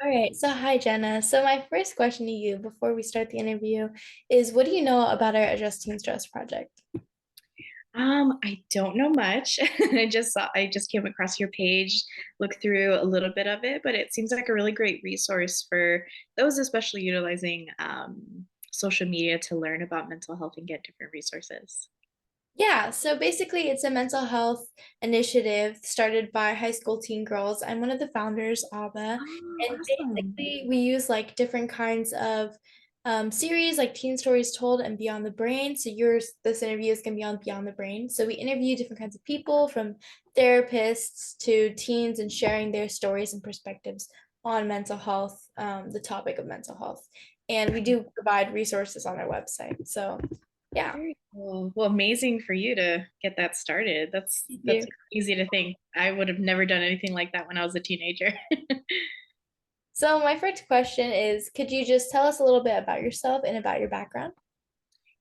All right, so hi Jenna. So my first question to you before we start the interview is what do you know about our Adjusting Stress project? I don't know much. I just came across your page, looked through a little bit of it, but it seems like a really great resource for those especially utilizing social media to learn about mental health and get different resources. Yeah, so basically it's a mental health initiative started by high school teen girls. I'm one of the founders, Aba, Oh, and awesome. basically we use like different kinds of series like Teen Stories Told and Beyond the Brain. So this interview is going to be on Beyond the Brain. So we interview different kinds of people from therapists to teens and sharing their stories and perspectives on mental health, the topic of mental health. And we do provide resources on our website. So yeah. Very cool. Well, amazing for you to get that started. That's Thank easy to think. I would have never done anything like that when I was a teenager. So my first question is, could you just tell us a little bit about yourself and about your background?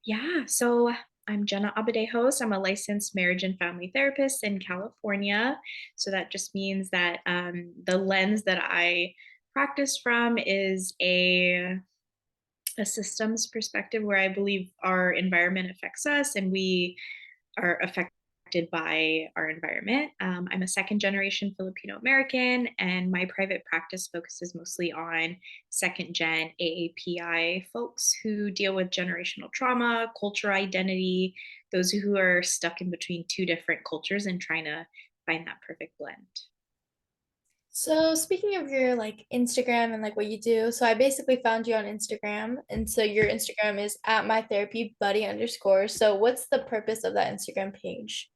Yeah, so I'm Jeana Abadejos. I'm a licensed marriage and family therapist in California. So that just means that the lens that I practice from is a systems perspective where I believe our environment affects us and we are affected by our environment. I'm a second generation Filipino American, and my private practice focuses mostly on second gen AAPI folks who deal with generational trauma, cultural identity, those who are stuck in between two different cultures and trying to find that perfect blend. So speaking of your like Instagram and like what you do, so I basically found you on Instagram, and so your Instagram is at my therapy buddy underscore. So what's the purpose of that Instagram page?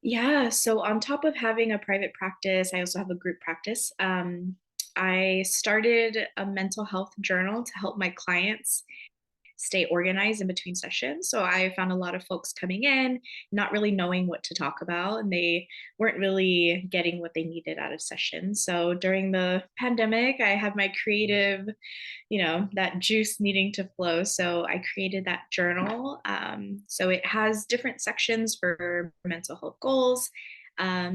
Yeah, so on top of having a private practice, I also have a group practice. I started a mental health journal to help my clients stay organized in between sessions. So I found a lot of folks coming in, not really knowing what to talk about, and they weren't really getting what they needed out of sessions. So during the pandemic, I had my creative, that juice needing to flow. So I created that journal. So it has different sections for mental health goals.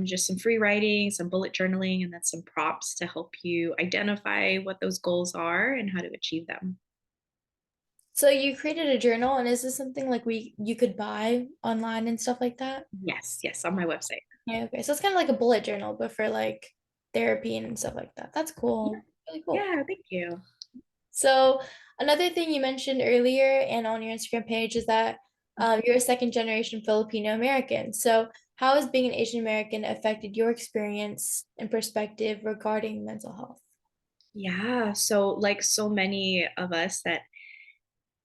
Just some free writing, some bullet journaling, and then some prompts to help you identify what those goals are and how to achieve them. So you created a journal, and is this something like we you could buy online and stuff like that? Yes, yes, on my website. Yeah, okay. So it's kind of like a bullet journal, but for like therapy and stuff like that. That's cool. Really cool. Yeah, thank you. So another thing you mentioned earlier and on your Instagram page is that you're a second generation Filipino American. So how has being an Asian American affected your experience and perspective regarding mental health? Yeah, so like so many of us that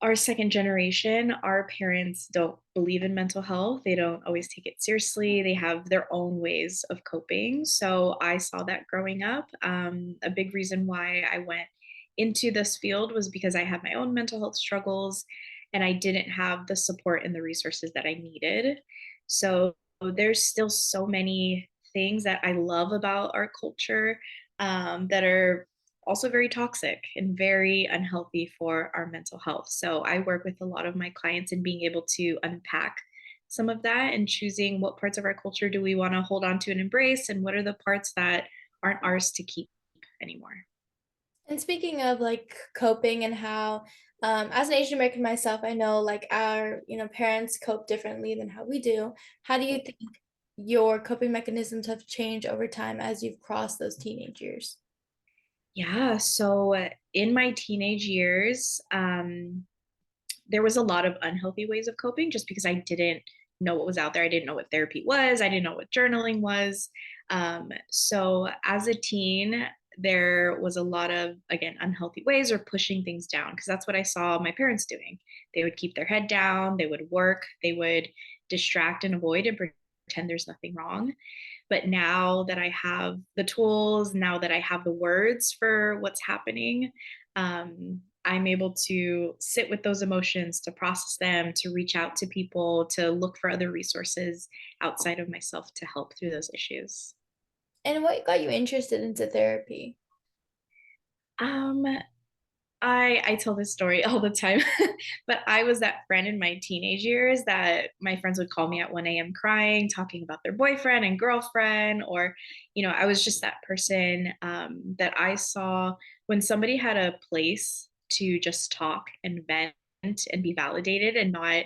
are second generation, our parents don't believe in mental health. They don't always take it seriously. They have their own ways of coping. So I saw that growing up. A big reason why I went into this field was because I had my own mental health struggles and I didn't have the support and the resources that I needed. So there's still so many things that I love about our culture that are also very toxic and very unhealthy for our mental health. So I work with a lot of my clients in being able to unpack some of that and choosing what parts of our culture do we want to hold on to and embrace and what are the parts that aren't ours to keep anymore. And speaking of like coping and how, as an Asian American myself, I know like our, parents cope differently than how we do. How do you think your coping mechanisms have changed over time as you've crossed those teenage years? Yeah, so in my teenage years, there was a lot of unhealthy ways of coping just because I didn't know what was out there. I didn't know what therapy was. I didn't know what journaling was. So as a teen, there was a lot of, again, unhealthy ways or pushing things down because that's what I saw my parents doing. They would keep their head down, they would work, they would distract and avoid and pretend there's nothing wrong. But now that I have the tools, now that I have the words for what's happening, I'm able to sit with those emotions, to process them, to reach out to people, to look for other resources outside of myself to help through those issues. And what got you interested into therapy? Um, I tell this story all the time, but I was that friend in my teenage years that my friends would call me at 1 a.m. crying, talking about their boyfriend and girlfriend, or, I was just that person that I saw when somebody had a place to just talk and vent and be validated and not,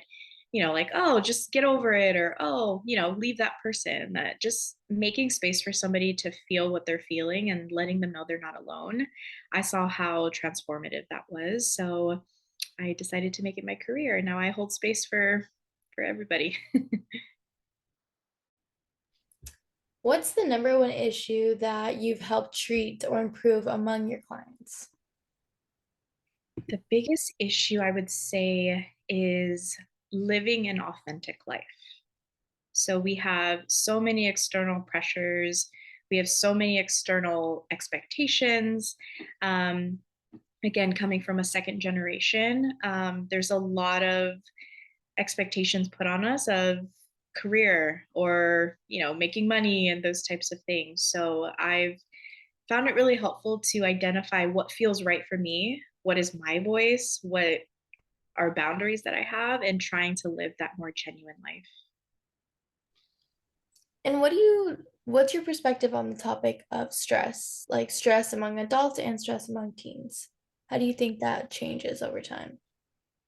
like, oh, just get over it, or, oh, leave that person. That just making space for somebody to feel what they're feeling and letting them know they're not alone. I saw how transformative that was. So I decided to make it my career. Now I hold space for everybody. What's the number one issue that you've helped treat or improve among your clients? The biggest issue I would say is living an authentic life. So we have so many external pressures, we have so many external expectations. Um, Again, coming from a second generation, there's a lot of expectations put on us of career or making money and those types of things. So I've found it really helpful to identify what feels right for me, what is my voice, what are boundaries that I have, and trying to live that more genuine life. And what's your perspective on the topic of stress, like stress among adults and stress among teens? How do you think that changes over time?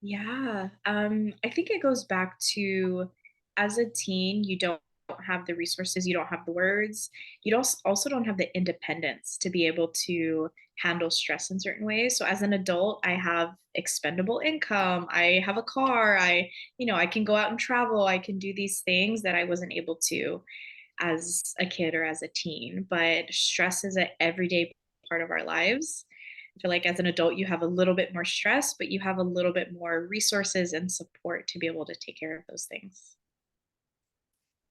Yeah, I think it goes back to, as a teen, you don't have the resources, you don't have the words, you don't also don't have the independence to be able to handle stress in certain ways. So as an adult, I have expendable income, I have a car, I can go out and travel, I can do these things that I wasn't able to as a kid or as a teen. But stress is an everyday part of our lives. I feel like as an adult, you have a little bit more stress, but you have a little bit more resources and support to be able to take care of those things.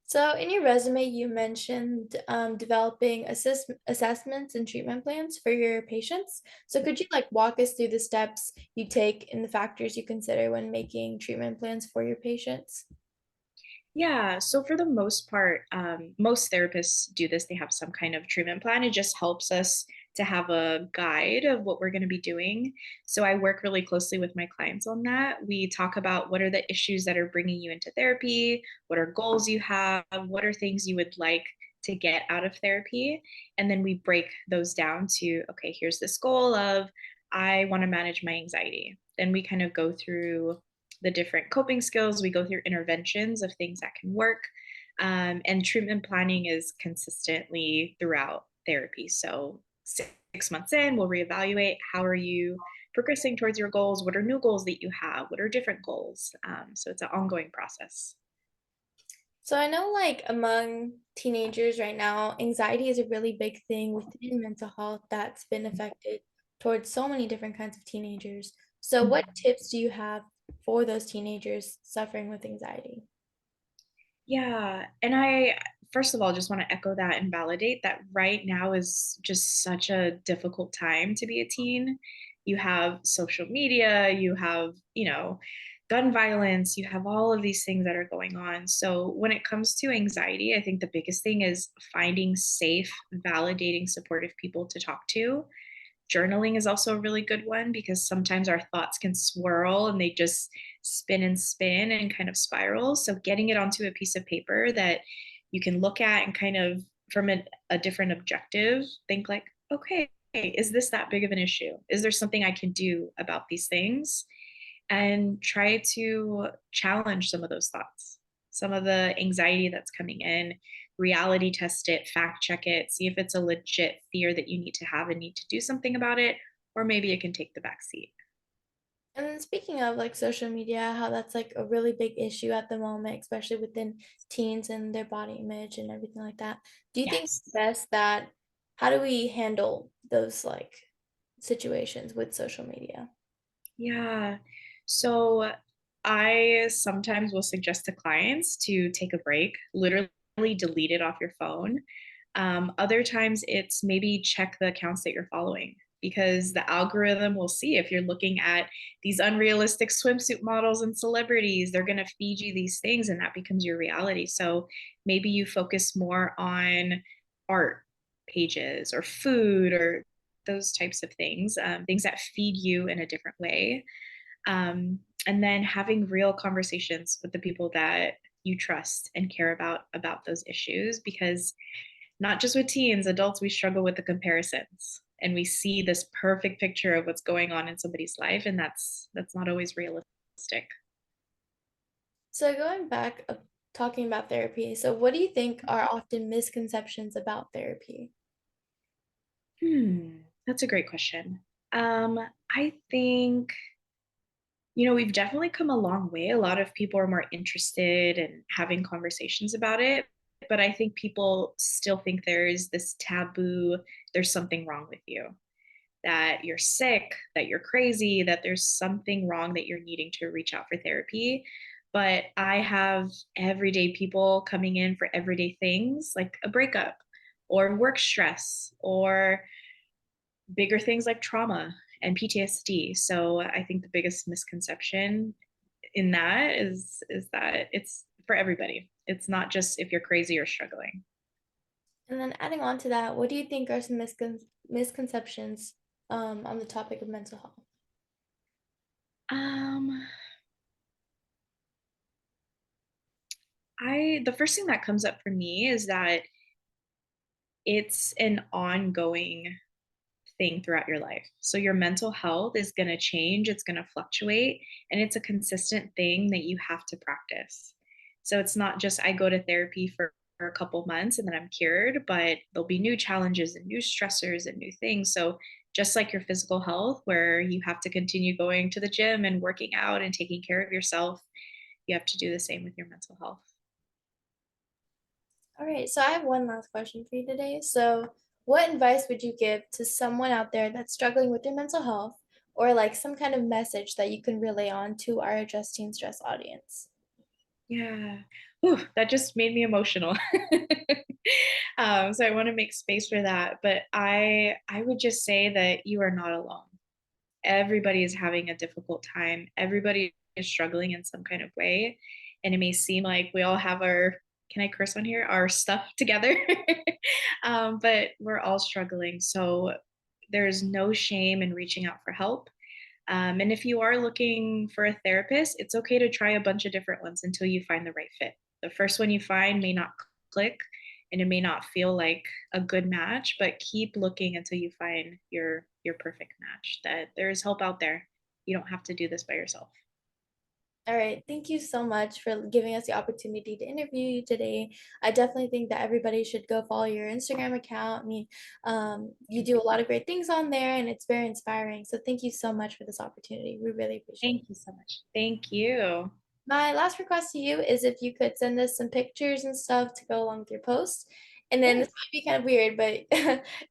So in your resume, you mentioned developing assessments and treatment plans for your patients. So could you like walk us through the steps you take and the factors you consider when making treatment plans for your patients? Yeah, so for the most part, most therapists do this. They have some kind of treatment plan. It just helps us to have a guide of what we're going to be doing. So I work really closely with my clients on that. We talk about what are the issues that are bringing you into therapy, what are goals you have, what are things you would like to get out of therapy. And then we break those down to, okay, here's this goal of, I want to manage my anxiety. Then we kind of go through the different coping skills. We go through interventions of things that can work. And treatment planning is consistently throughout therapy. So 6 months in, we'll reevaluate. How are you progressing towards your goals? What are new goals that you have? What are different goals? So it's an ongoing process. So I know like among teenagers right now, anxiety is a really big thing within mental health that's been affected towards so many different kinds of teenagers. So what tips do you have for those teenagers suffering with anxiety? Yeah. And I, first of all, just want to echo that and validate that right now is just such a difficult time to be a teen. You have social media, you have, gun violence, you have all of these things that are going on. So when it comes to anxiety, I think the biggest thing is finding safe, validating, supportive people to talk to. Journaling is also a really good one because sometimes our thoughts can swirl and they just spin and kind of spiral. So getting it onto a piece of paper that you can look at and kind of from a different objective, think like, okay, is this that big of an issue? Is there something I can do about these things? And try to challenge some of those thoughts, some of the anxiety that's coming in, reality test it, fact check it, see if it's a legit fear that you need to have and need to do something about it, or maybe it can take the back seat. And then speaking of like social media, how that's like a really big issue at the moment, especially within teens and their body image and everything like that. Do you think it's Yes. best that how do we handle those like situations with social media? Yeah. So I sometimes will suggest to clients to take a break, literally delete it off your phone. Other times it's maybe check the accounts that you're following because the algorithm will see if you're looking at these unrealistic swimsuit models and celebrities, they're going to feed you these things and that becomes your reality. So maybe you focus more on art pages or food or those types of things, things that feed you in a different way. And then having real conversations with the people that you trust and care about those issues, because not just with teens, adults, we struggle with the comparisons and we see this perfect picture of what's going on in somebody's life, and that's not always realistic. So going back, talking about therapy. So what do you think are often misconceptions about therapy? That's a great question. I think, we've definitely come a long way. A lot of people are more interested in having conversations about it, but I think people still think there's this taboo, there's something wrong with you, that you're sick, that you're crazy, that there's something wrong, that you're needing to reach out for therapy. But I have everyday people coming in for everyday things like a breakup or work stress or bigger things like trauma and PTSD. So I think the biggest misconception in that is that it's for everybody. It's not just if you're crazy or struggling. And then adding on to that, what do you think are some misconceptions on the topic of mental health? Um, the first thing that comes up for me is that it's an ongoing thing throughout your life. So your mental health is going to change, it's going to fluctuate, and it's a consistent thing that you have to practice. So it's not just I go to therapy for a couple months and then I'm cured, but there'll be new challenges and new stressors and new things. So just like your physical health, where you have to continue going to the gym and working out and taking care of yourself, you have to do the same with your mental health. All right, so I have one last question for you today. So, what advice would you give to someone out there that's struggling with their mental health, or like some kind of message that you can relay on to our adjusting stress audience? Yeah. Whew, that just made me emotional. So I want to make space for that. But I would just say that you are not alone. Everybody is having a difficult time. Everybody is struggling in some kind of way. And it may seem like we all have our, can I curse on here? Our stuff together. But we're all struggling. So there's no shame in reaching out for help. And if you are looking for a therapist, it's okay to try a bunch of different ones until you find the right fit. The first one you find may not click and it may not feel like a good match, but keep looking until you find your perfect match. That there's help out there. You don't have to do this by yourself. All right, thank you so much for giving us the opportunity to interview you today. I definitely think that everybody should go follow your Instagram account. I mean, you do a lot of great things on there, and it's very inspiring. So thank you so much for this opportunity. We really appreciate it. Thank you so much. Thank you. My last request to you is if you could send us some pictures and stuff to go along with your post. And then Yeah. this might be kind of weird, but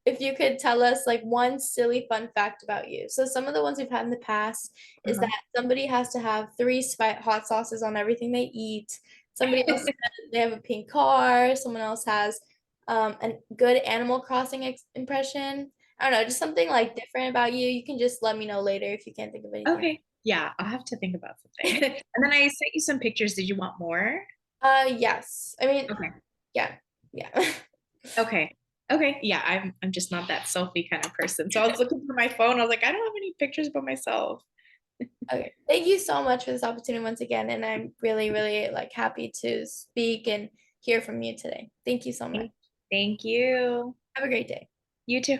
if you could tell us like one silly fun fact about you. So some of the ones we've had in the past is Uh-huh. that somebody has to have three hot sauces on everything they eat. Somebody else said they have a pink car. Someone else has a good Animal Crossing impression. I don't know, just something like different about you. You can just let me know later if you can't think of anything. Okay. Yeah, I'll have to think about something. And then I sent you some pictures. Did you want more? Yes. I mean, Okay. yeah, yeah. Okay. Okay. Yeah, I'm just not that selfie kind of person. So I was looking for my phone. I was like, I don't have any pictures about myself. Okay. Thank you so much for this opportunity once again, and I'm really, really like happy to speak and hear from you today. Thank you so much. Thank thank you. Have a great day. You too.